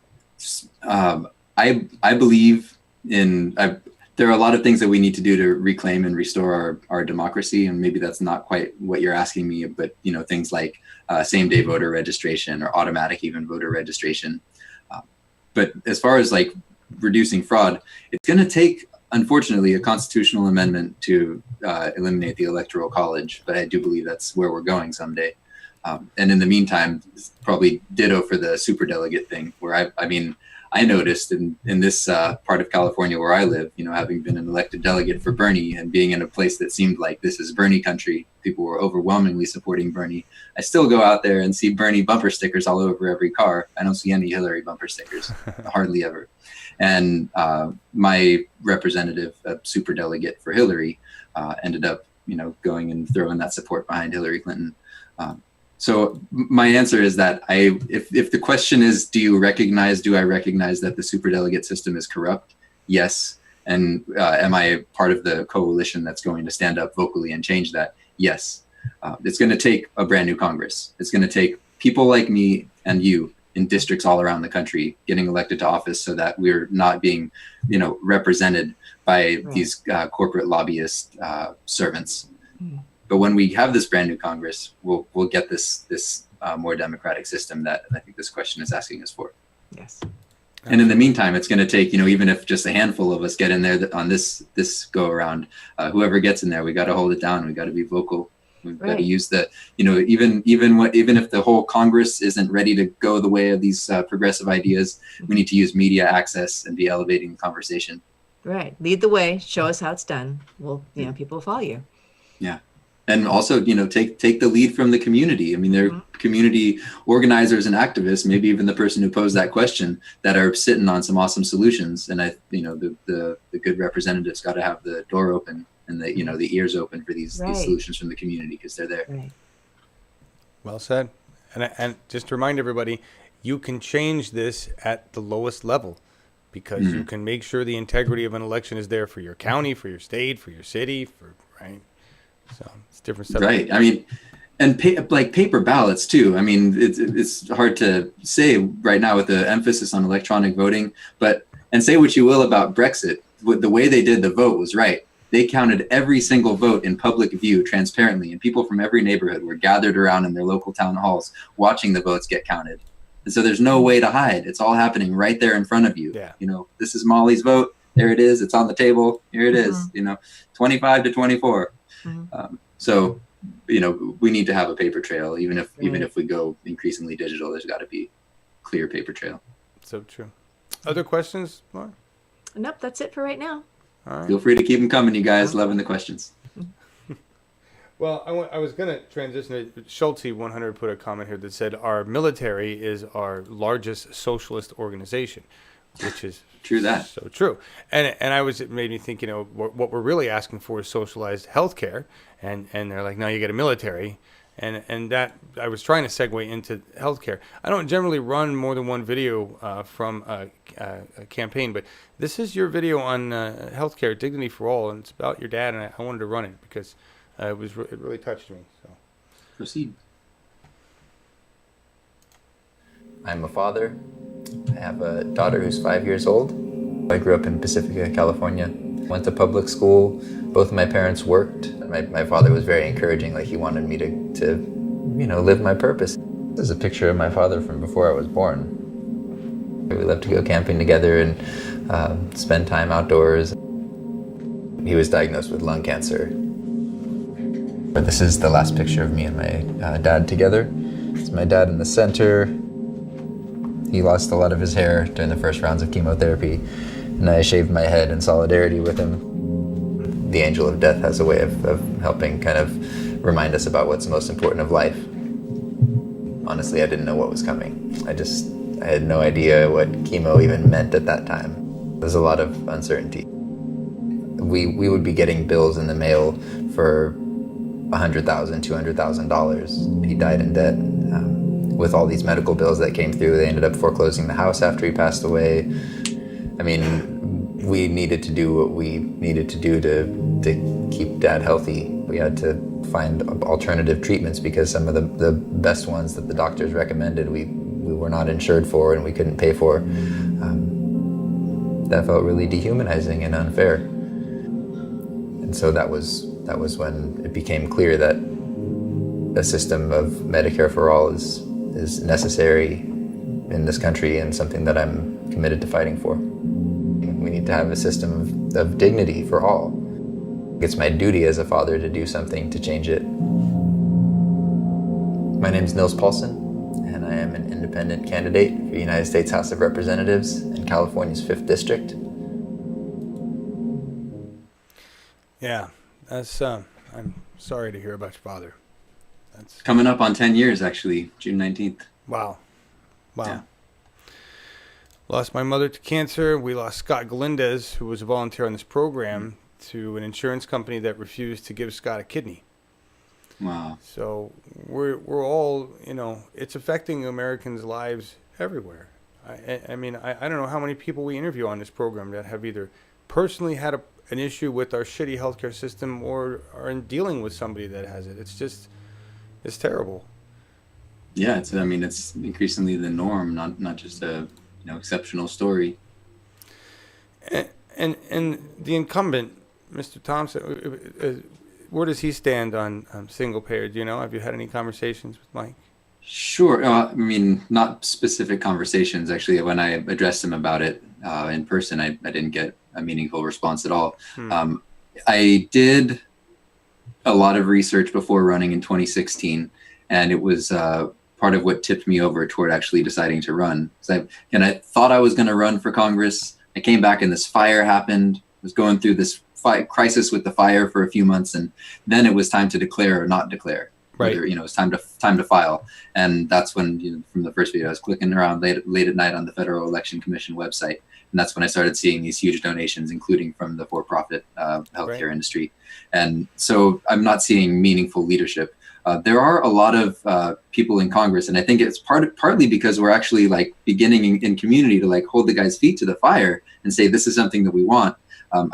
C: I believe in, there are a lot of things that we need to do to reclaim and restore our democracy. And maybe that's not quite what you're asking me, but, you know, things like same-day voter registration or automatic even voter registration. But as far as like reducing fraud, it's going to take, unfortunately, a constitutional amendment to eliminate the electoral college. But I do believe that's where we're going someday. And in the meantime, probably ditto for the superdelegate thing, where I noticed in this part of California where I live, you know, having been an elected delegate for Bernie and being in a place that seemed like this is Bernie country, people were overwhelmingly supporting Bernie. I still go out there and see Bernie bumper stickers all over every car. I don't see any Hillary bumper stickers, hardly ever. And my representative, a superdelegate for Hillary, ended up, going and throwing that support behind Hillary Clinton. So my answer is that if the question is, do I recognize that the superdelegate system is corrupt? Yes. And am I part of the coalition that's going to stand up vocally and change that? Yes. It's going to take a brand new Congress. It's going to take people like me and you in districts all around the country getting elected to office so that we're not being, represented by these corporate lobbyist servants. But when we have this brand new Congress, we'll get this more democratic system that I think this question is asking us for.
D: Yes.
C: And in the meantime, it's going to take, even if just a handful of us get in there on this go around, whoever gets in there, we got to hold it down. We got to be vocal. We've got to use the, even if the whole Congress isn't ready to go the way of these progressive ideas, we need to use media access and be elevating the conversation.
D: Right. Lead the way. Show us how it's done. Well, people will follow you.
C: Yeah. And also, take the lead from the community. I mean, there are community organizers and activists, maybe even the person who posed that question, that are sitting on some awesome solutions. And the good representatives got to have the door open and the ears open for these solutions from the community, because they're there.
D: Right.
B: Well said. And just to remind everybody, you can change this at the lowest level, because you can make sure the integrity of an election is there for your county, for your state, for your city, right? So it's different stuff.
C: Right. I mean, and paper ballots too. I mean, it's hard to say right now with the emphasis on electronic voting, and say what you will about Brexit, the way they did the vote was right. They counted every single vote in public view transparently, and people from every neighborhood were gathered around in their local town halls watching the votes get counted. And so there's no way to hide. It's all happening right there in front of you.
B: Yeah.
C: This is Molly's vote. There it is. It's on the table. Here it is. 25-24. So, we need to have a paper trail, even if we go increasingly digital. There's got to be clear paper trail.
B: So true. Other questions, Laura?
D: Nope, that's it for right now.
B: All right.
C: Feel free to keep them coming, you guys. Loving the questions.
B: Well, I was going to transition. Schulte 100 put a comment here that said our military is our largest socialist organization, which is
C: true. That
B: so true. And it made me think, what we're really asking for is socialized healthcare, and they're like, no, you get a military, and that I was trying to segue into healthcare. I don't generally run more than one video from a campaign, but this is your video on healthcare, dignity for all, and it's about your dad, and I wanted to run it because it really touched me. So
C: proceed.
A: I'm a father. I have a daughter who's 5 years old. I grew up in Pacifica, California. Went to public school. Both of my parents worked. My father was very encouraging. Like, he wanted me to live my purpose. This is a picture of my father from before I was born. We loved to go camping together and spend time outdoors. He was diagnosed with lung cancer. But this is the last picture of me and my dad together. It's my dad in the center. He lost a lot of his hair during the first rounds of chemotherapy, and I shaved my head in solidarity with him. The angel of death has a way of helping kind of remind us about what's most important of life. Honestly, I didn't know what was coming. I had no idea what chemo even meant at that time. There's a lot of uncertainty. We would be getting bills in the mail for $100,000, $200,000. He died in debt. With all these medical bills that came through, they ended up foreclosing the house after he passed away. I mean, we needed to do what we needed to do to keep Dad healthy. We had to find alternative treatments because some of the best ones that the doctors recommended we were not insured for and we couldn't pay for. That felt really dehumanizing and unfair. And so that was when it became clear that a system of Medicare for all is necessary in this country and something that I'm committed to fighting for. We need to have a system of dignity for all. It's my duty as a father to do something to change it. My name is Nils Palsson, and I am an independent candidate for the United States House of Representatives in California's 5th District.
B: yeah, that's I'm sorry to hear about your father. That's
C: Coming up on 10 years, actually, June 19th.
B: wow.
C: Yeah.
B: Lost my mother to cancer. We lost Scott Galindez, who was a volunteer on this program to an insurance company that refused to give Scott a kidney.
C: Wow.
B: So we're all, it's affecting Americans' lives everywhere. I mean, I don't know how many people we interview on this program that have either personally had an issue with our shitty healthcare system or are in dealing with somebody that has it. It's terrible.
C: Yeah, it's increasingly the norm, not just a exceptional story.
B: And the incumbent, Mr. Thompson, where does he stand on single payer? Do you know? Have you had any conversations with Mike?
C: Sure. Not specific conversations. Actually, when I addressed him about it in person, I didn't get a meaningful response at all. I did a lot of research before running in 2016, and it was part of what tipped me over toward actually deciding to run. I thought I was going to run for Congress. I came back and this fire happened. I was going through this crisis with the fire for a few months, and then it was time to declare or not declare.
B: Right.
C: Whether, it's time to file. And that's when, from the first video, I was clicking around late at night on the Federal Election Commission website. And that's when I started seeing these huge donations, including from the for-profit healthcare industry. And so I'm not seeing meaningful leadership. There are a lot of people in Congress, and I think it's partly because we're actually beginning in community to hold the guy's feet to the fire and say, this is something that we want.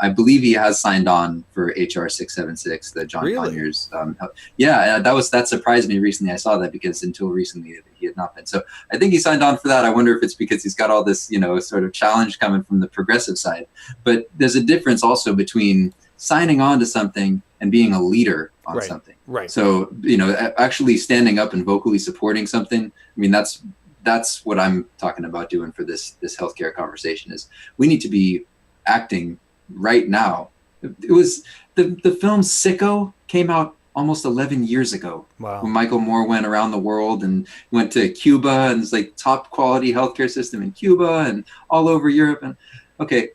C: I believe he has signed on for HR 676, the John Conyers. That surprised me recently. I saw that because until recently he had not been. So I think he signed on for that. I wonder if it's because he's got all this, sort of challenge coming from the progressive side. But there's a difference also between signing on to something and being a leader on something.
B: Right.
C: So, actually standing up and vocally supporting something. That's what I'm talking about doing for this healthcare conversation is we need to be acting right now. It was the film Sicko came out almost 11 years ago.
B: Wow.
C: When Michael Moore went around the world and went to Cuba, and it's top quality healthcare system in Cuba and all over Europe. And okay,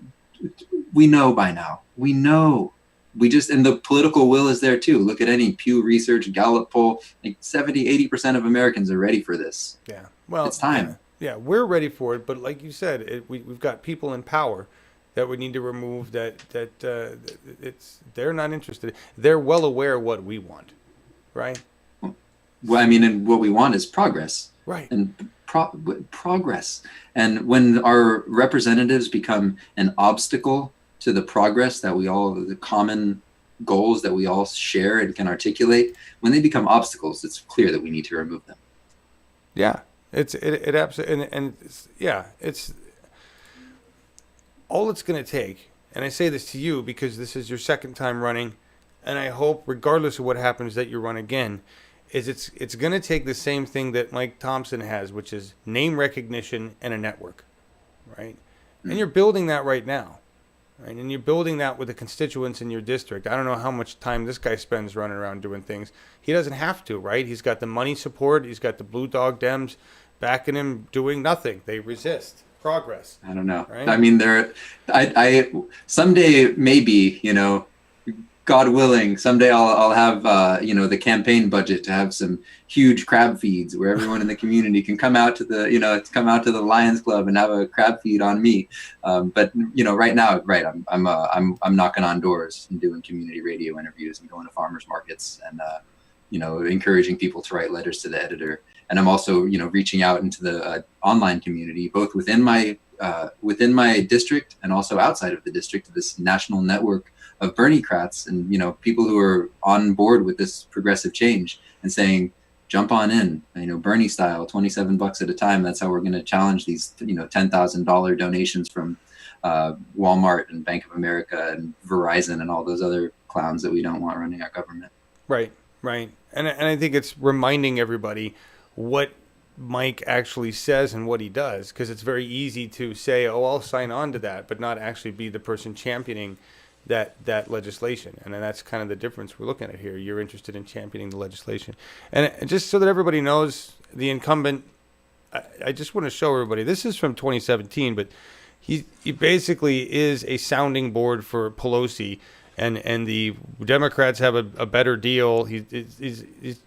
C: we know by now. We know. And the political will is there too. Look at any Pew Research, Gallup poll, 70-80% of Americans are ready for this.
B: Yeah. Well,
C: it's time.
B: Yeah, we're ready for it. But like you said, we've got people in power that we need to remove they're not interested. They're well aware what we want, right?
C: Well, and what we want is progress.
B: Right.
C: And progress. And when our representatives become an obstacle to the progress that the common goals that we all share and can articulate, when they become obstacles, it's clear that we need to remove them.
B: Yeah. It absolutely, it's all it's going to take, and I say this to you because this is your second time running, and I hope, regardless of what happens, that you run again, is it's going to take the same thing that Mike Thompson has, which is name recognition and a network, right? Mm-hmm. And you're building that right now, right? And you're building that with the constituents in your district. I don't know how much time this guy spends running around doing things. He doesn't have to, right? He's got the money support. He's got the Blue Dog Dems backing him, doing nothing. They resist progress.
C: I don't know.
B: Right?
C: I someday maybe, God willing, someday I'll have, the campaign budget to have some huge crab feeds where everyone in the community can come out to the Lions Club and have a crab feed on me. But right now, I'm knocking on doors and doing community radio interviews and going to farmers markets and, encouraging people to write letters to the editor. And I'm also, reaching out into the online community, both within my district and also outside of the district, this national network of Bernie-crats and, people who are on board with this progressive change and saying, jump on in, Bernie style, $27 at a time. That's how we're going to challenge these, $10,000 donations from Walmart and Bank of America and Verizon and all those other clowns that we don't want running our government.
B: Right. And I think it's reminding everybody what Mike actually says and what he does, because it's very easy to say, oh, I'll sign on to that, but not actually be the person championing that legislation. And then that's kind of the difference we're looking at here. You're interested in championing the legislation. And just so that everybody knows, the incumbent, I just want to show everybody, this is from 2017, but he basically is a sounding board for Pelosi. And the Democrats have a better deal. He's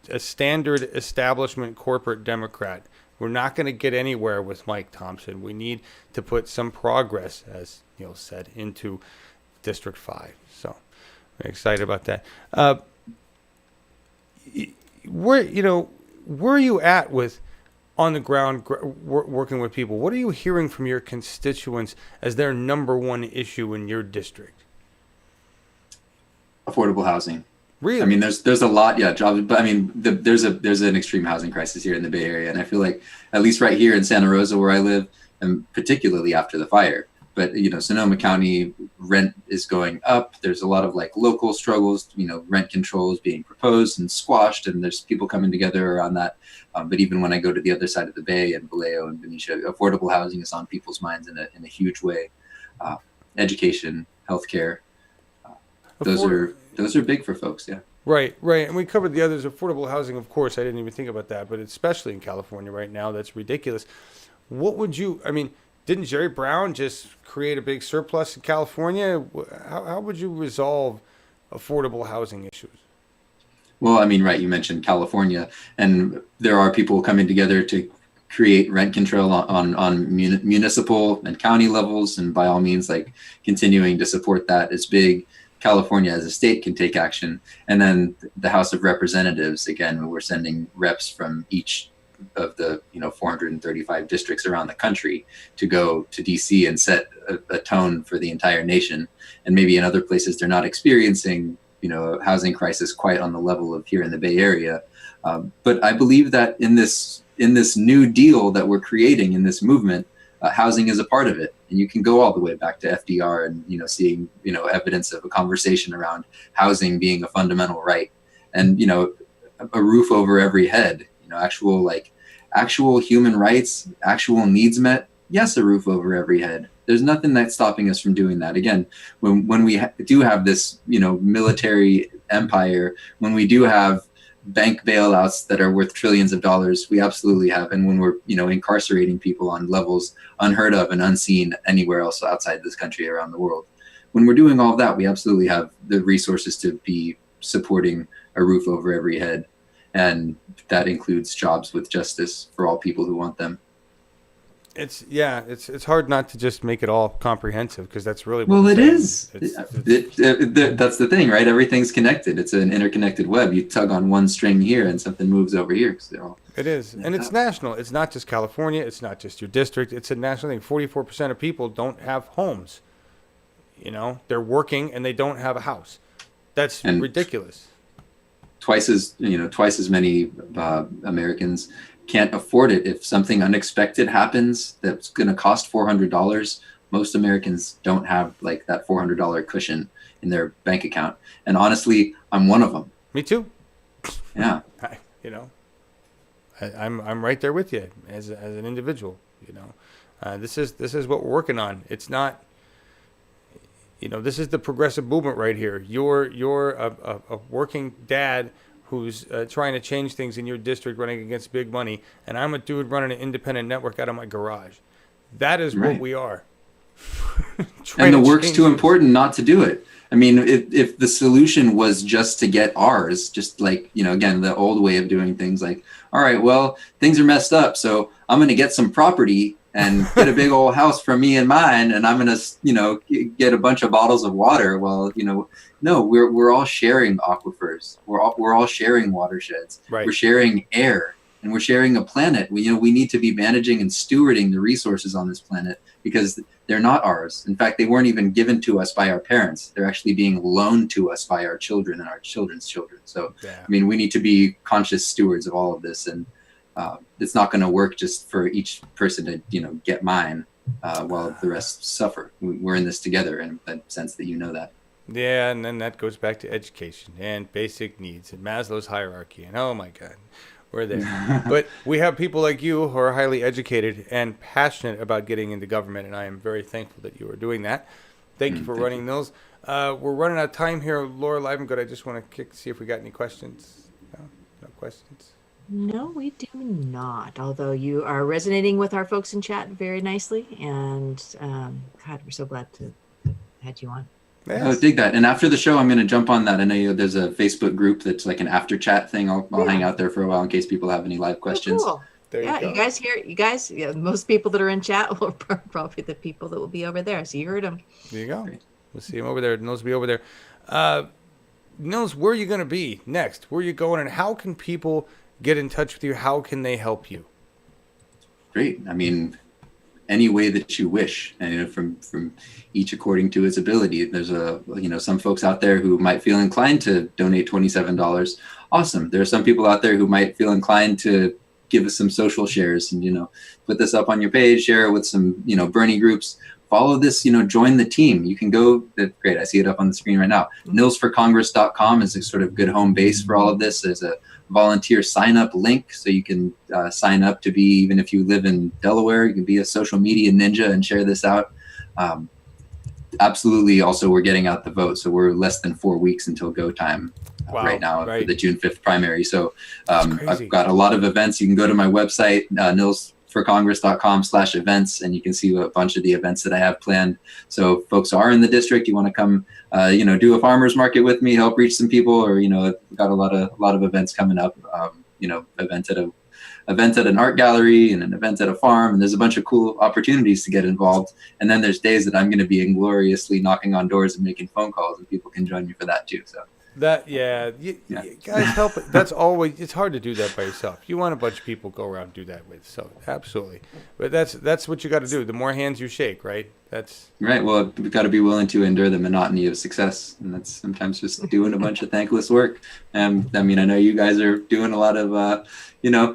B: a standard establishment corporate Democrat. We're not going to get anywhere with Mike Thompson. We need to put some progress, as Neil said, into District 5. So Excited about that. Where are you at with on the ground working with people? What are you hearing from your constituents as their number one issue in your district?
C: Affordable housing.
B: Really?
C: I mean, there's a lot, yeah, jobs, but I mean, there's an extreme housing crisis here in the Bay Area, and I feel like at least right here in Santa Rosa where I live, and particularly after the fire, but Sonoma County rent is going up. There's a lot of like local struggles, rent control is being proposed and squashed, and there's people coming together around that. But even when I go to the other side of the Bay and Vallejo and Benicia, affordable housing is on people's minds in a huge way. Education, healthcare, those are big for folks. Yeah.
B: Right. And we covered the others. Affordable housing, of course, I didn't even think about that, but especially in California right now, that's ridiculous. Didn't Jerry Brown just create a big surplus in California? How would you resolve affordable housing issues?
C: Well, I mean, right, you mentioned California, and there are people coming together to create rent control on municipal and county levels, and by all means, like continuing to support that is big. California as a state can take action, and then the House of Representatives, again, we're sending reps from each of the 435 districts around the country to go to DC and set a tone for the entire nation. And maybe in other places they're not experiencing a housing crisis quite on the level of here in the Bay Area, but I believe that in this new deal that we're creating in this movement, housing is a part of it. And you can go all the way back to FDR and seeing evidence of a conversation around housing being a fundamental right, and a roof over every head, actual human rights, actual needs met. Yes, a roof over every head. There's nothing that's stopping us from doing that. Again, when we do have this military empire, when we do have bank bailouts that are worth trillions of dollars, we absolutely have. And when we're incarcerating people on levels unheard of and unseen anywhere else outside this country, around the world, when we're doing all of that, we absolutely have the resources to be supporting a roof over every head. And that includes jobs with justice for all people who want them.
B: It's hard not to just make it all comprehensive, because that's really
C: what it is. That's the thing, right? Everything's connected. It's an interconnected web. You tug on one string here and something moves over here.
B: It is. And it's national. It's not just California. It's not just your district. It's a national thing. 44% of people don't have homes. They're working and they don't have a house. That's ridiculous.
C: Twice as many Americans can't afford it. If something unexpected happens that's going to cost $400, most Americans don't have like that $400 cushion in their bank account. And honestly, I'm one of them.
B: Me too.
C: Yeah.
B: I'm right there with you as an individual. This is what we're working on. It's not. This is the progressive movement right here. You're a working dad who's trying to change things in your district, running against big money, and I'm a dude running an independent network out of my garage. That is what we are.
C: And the work's too important not to do it. I mean, if the solution was just to get ours, just like, again, the old way of doing things, like, all right, well, things are messed up, so I'm going to get some property and get a big old house for me and mine, and I'm gonna, get a bunch of bottles of water. Well, no, we're all sharing aquifers. We're all sharing watersheds.
B: Right.
C: We're sharing air, and we're sharing a planet. We need to be managing and stewarding the resources on this planet, because they're not ours. In fact, they weren't even given to us by our parents. They're actually being loaned to us by our children and our children's children. So, yeah. I mean, we need to be conscious stewards of all of this, and it's not going to work just for each person to, get mine while the rest suffer. We're in this together, in the sense that that.
B: Yeah, and then that goes back to education and basic needs and Maslow's hierarchy. And oh my God, we're there. But we have people like you who are highly educated and passionate about getting into government, and I am very thankful that you are doing that. Thank you for running those. We're running out of time here, Laura Livengood. I just want to see if we got any questions. No questions.
D: No, we do not. Although you are resonating with our folks in chat very nicely, and God, we're so glad to had you on.
C: Yes. I dig that. And after the show, I'm going to jump on that. I know there's a Facebook group that's like an after chat thing. I'll hang out there for a while in case people have any live questions.
D: Oh, cool. You guys, most people that are in chat will probably the people that will be over there. So you heard them.
B: There you go. Great. We'll see them over there. And those will be over there. Nils, where are you going to be next? Where are you going, and how can people get in touch with you? How can they help you?
C: Great. I mean, any way that you wish, and from each according to his ability. There's some folks out there who might feel inclined to donate $27. Awesome. There are some people out there who might feel inclined to give us some social shares and put this up on your page, share it with some Bernie groups. Follow this, join the team. You can go. Great. I see it up on the screen right now. nilsforcongress.com is a sort of good home base for all of this. There's a volunteer sign up link, so you can sign up to be, even if you live in Delaware, you can be a social media ninja and share this out. Absolutely. Also, we're getting out the vote, so we're less than 4 weeks until go time right now for the June 5th primary. So I've got a lot of events. You can go to my website, nilsforcongress.com/events, and you can see a bunch of the events that I have planned. So folks are in the district, you want to come, do a farmer's market with me, help reach some people, or, I've got a lot of events coming up, event at an art gallery and an event at a farm, and there's a bunch of cool opportunities to get involved. And then there's days that I'm going to be ingloriously knocking on doors and making phone calls, and people can join me for that too. So you guys help. That's always, it's hard to do that by yourself. You want a bunch of people to go around and do that with. So absolutely. But that's what you got to do. The more hands you shake, right? That's right. Well, we've got to be willing to endure the monotony of success. And that's sometimes just doing a bunch of thankless work. I know you guys are doing a lot of, a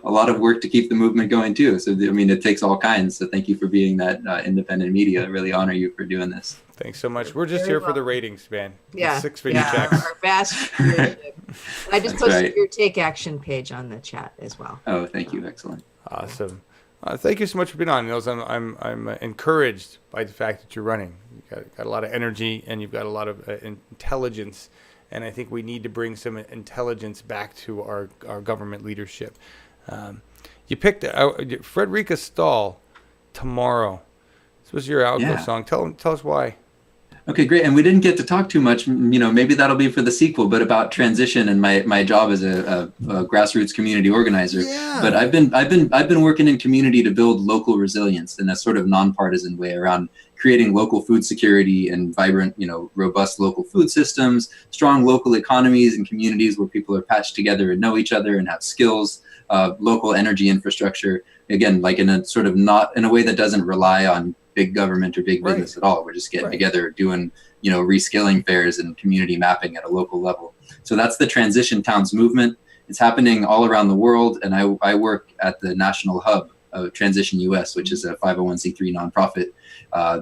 C: lot of work to keep the movement going too. So, it takes all kinds. So thank you for being that independent media. I really honor you for doing this.
B: Thanks so much. We're just here for the ratings, man.
D: Yeah.
B: 6-figure checks.
D: Our vast viewership. I just posted your Take Action page on the chat as well.
C: Oh, thank you. Excellent.
B: Awesome. Thank you so much for being on, Nils. I'm encouraged by the fact that you're running. You've got a lot of energy, and you've got a lot of intelligence, and I think we need to bring some intelligence back to our government leadership. You picked Frederica Stahl, Tomorrow. This was your outro song. Tell us why.
C: Okay, great. And we didn't get to talk too much, maybe that'll be for the sequel, but about transition and my job as a grassroots community organizer. Yeah. But I've been working in community to build local resilience in a sort of nonpartisan way around creating local food security and vibrant, robust local food systems, strong local economies and communities where people are patched together and know each other and have skills, local energy infrastructure. Again, like in a sort of not in a way that doesn't rely on big government or big business at all. We're just getting together, doing, reskilling fairs and community mapping at a local level. So that's the Transition Towns movement. It's happening all around the world. And I work at the national hub of Transition US, which is a 501c3 nonprofit.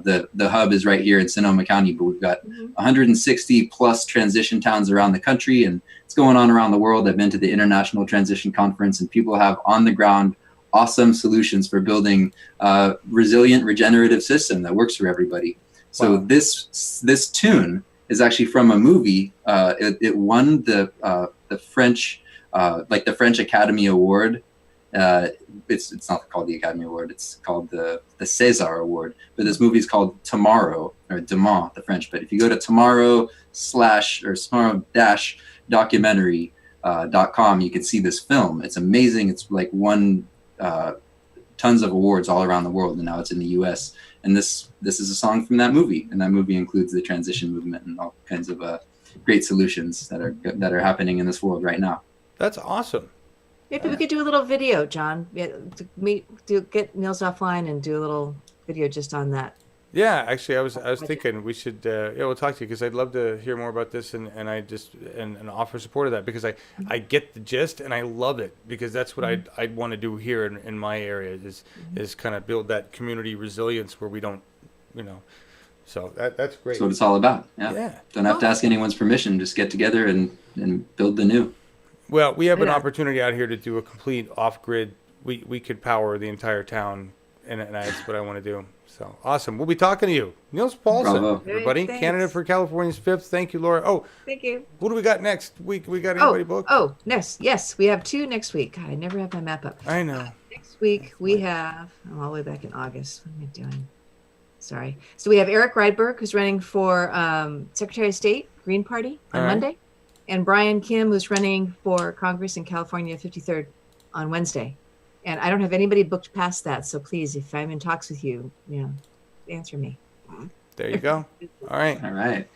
C: The hub is right here in Sonoma County, but we've got 160 plus transition towns around the country, and it's going on around the world. I've been to the International Transition Conference, and people have on the ground awesome solutions for building a resilient regenerative system that works for everybody. So this tune is actually from a movie. It won the French the French Academy Award. It's not called the Academy Award. It's called the César Award. But this movie is called Tomorrow, or Demain, the French. But if you go to tomorrow/documentary.com, you can see this film. It's amazing. It's like won tons of awards all around the world, and now it's in the U.S. And this is a song from that movie, and that movie includes the transition movement and all kinds of great solutions that are happening in this world right now.
B: That's awesome.
D: Maybe we could do a little video, John. Get Nils offline and do a little video just on that.
B: Yeah, actually, I was thinking we should we'll talk to you, because I'd love to hear more about this and offer support of that, because I get the gist and I love it, because that's what I'd want to do here in my area is kind of build that community resilience where we don't, so that's great.
C: That's what it's all about. Yeah. Don't have to ask anyone's permission. Just get together and build the new.
B: Well, we have an opportunity out here to do a complete off-grid. We could power the entire town, and that's what I want to do. So awesome. We'll be talking to you. Nils Palsson, everybody.
D: Thanks.
B: Candidate for California's 5th. Thank you, Laura. Oh,
D: thank you.
B: What do we got next week? We got anybody booked?
D: Oh, yes. We have 2 next week. God, I never have my map up.
B: I know.
D: Next week we have, I'm all the way back in August. What am I doing? Sorry. So we have Eric Rydberg, who's running for Secretary of State, Green Party on Monday. And Brian Kim, who's running for Congress in California, 53rd on Wednesday. And I don't have anybody booked past that. So please, if I'm in talks with you, answer me.
B: There you go. All right.